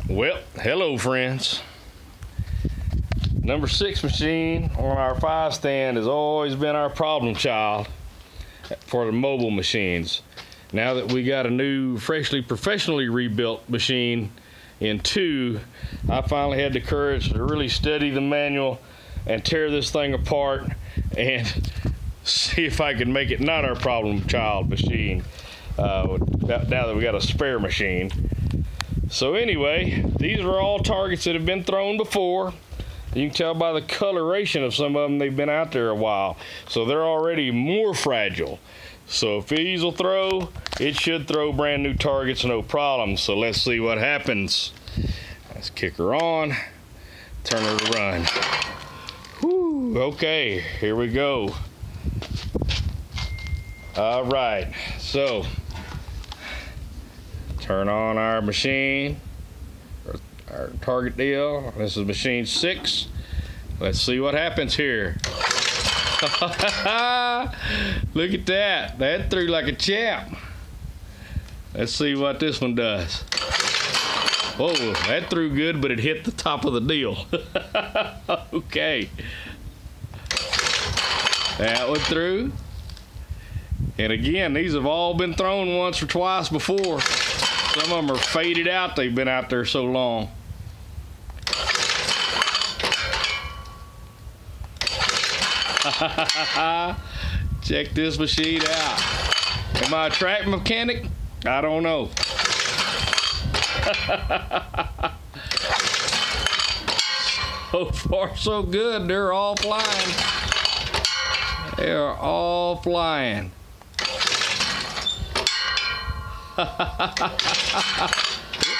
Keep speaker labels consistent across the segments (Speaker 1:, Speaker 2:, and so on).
Speaker 1: Well, hello friends. Number 6 machine on our 5 stand has always been our problem child for the mobile machines. Now that we got a new, freshly professionally rebuilt machine in 2, I finally had the courage to really study the manual and tear this thing apart and see if I could make it not our problem child machine now that we got a spare machine. So anyway, these are all targets that have been thrown before. You can tell by the coloration of some of them, they've been out there a while. So they're already more fragile. So if these will throw, it should throw brand new targets, no problem. So let's see what happens. Let's kick her on, turn her to run. Whew, okay, here we go. All right, so turn on our machine, our target deal. This is machine 6. Let's see what happens here. Look at that. That threw like a champ. Let's see what this one does. Whoa, that threw good, but it hit the top of the deal. Okay. That one through. And again, these have all been thrown once or twice before. Some of them are faded out. They've been out there so long. Check this machine out. Am I a track mechanic? I don't know. So far, so good. They're all flying. They are all flying.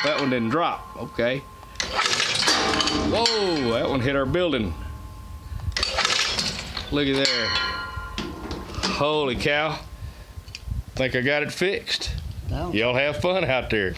Speaker 1: That one didn't drop. Okay. Whoa, that one hit our building. Look at there. Holy cow. Think I got it fixed.
Speaker 2: No.
Speaker 1: Y'all have fun out there.